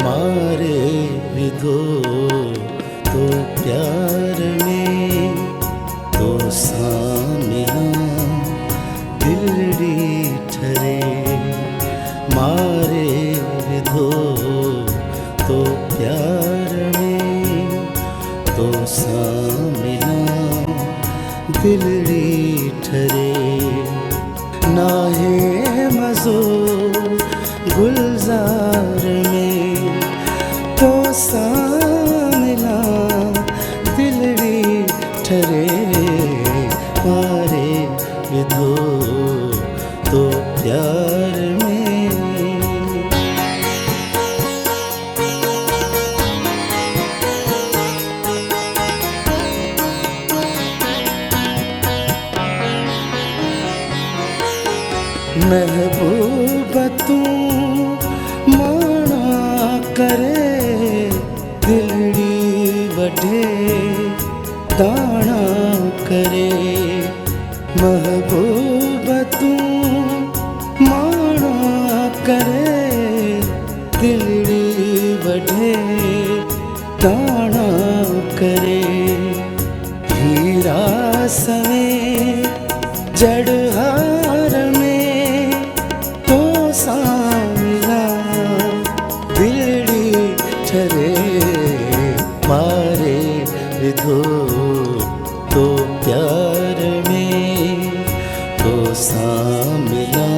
मारे विधो तो प्यार में तो सामिला दिलड़ी ठरे। मारे विधो तो प्यार में तो सामिला दिलड़ी ठरे। नाहे मज़ो गुलजार में तो सामिला दिलड़ी ठरे। मारे विधो तो प्यार में। महबूबा तू माना करे दिलड़ी वढे दाना करे। महबूबा तू माना करे दिलड़ी वढे दाना करे। हीरा सवे जड़हार में तो सामिला दिलड़ी ठरे। मारे विधो तो प्यार में तो सामिला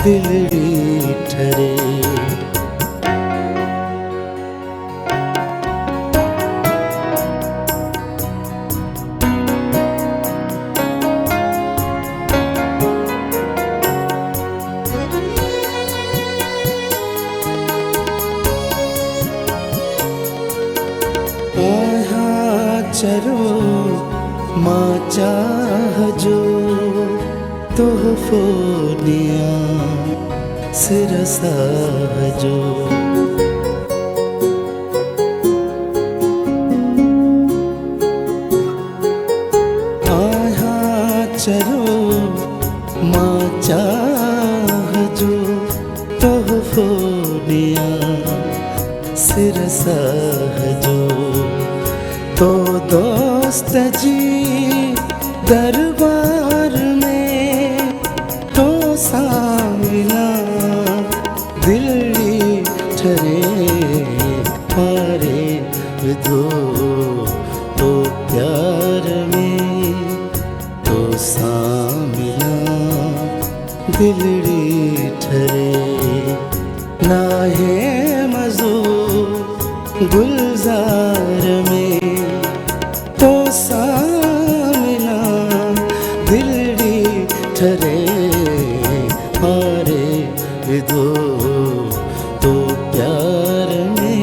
दिलड़ी ठरे। चरो मां चाहजो तोहफो दिया सिर साहजो। आहा चरो मां चाहजो तोहफो दिया सिर साहजो। तो दोस्त जी दरबार में तो सामिला दिलड़ी ठरे। मारे विधो तो प्यार में तो सामिला दिलड़ी ठरे। नाहे मज़ो गुलजार में तो सामिला दिलड़ी ठरे। मारे विधो तो प्यार में।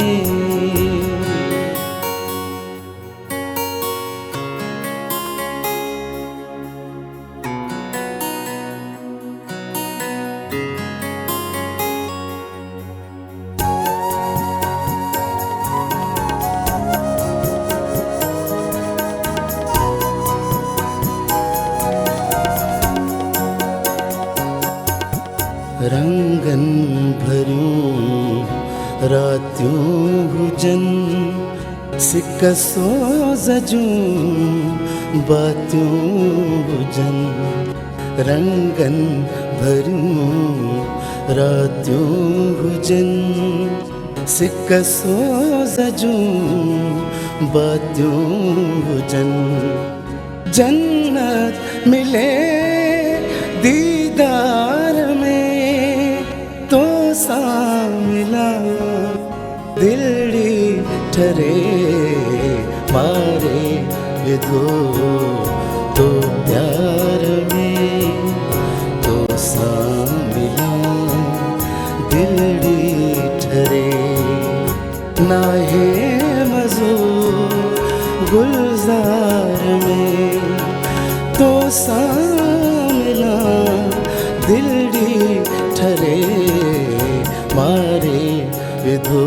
रंगन भरियूं रातियूं हुजन सिक सोज़ जूं बातियूं हुजन। रंगन भरियूं रातियूं हुजन सिक सोज़ जूं बातियूं हुजन। जन्नत मिले दीदार में तो सामिला दिलड़ी ठरे। मारे विधो तो प्यार में तो सामिला दिलड़ी ठरे। नाहे मज़ो गुलजार में तो सामिला दिलड़ी ठरे। मारे विधो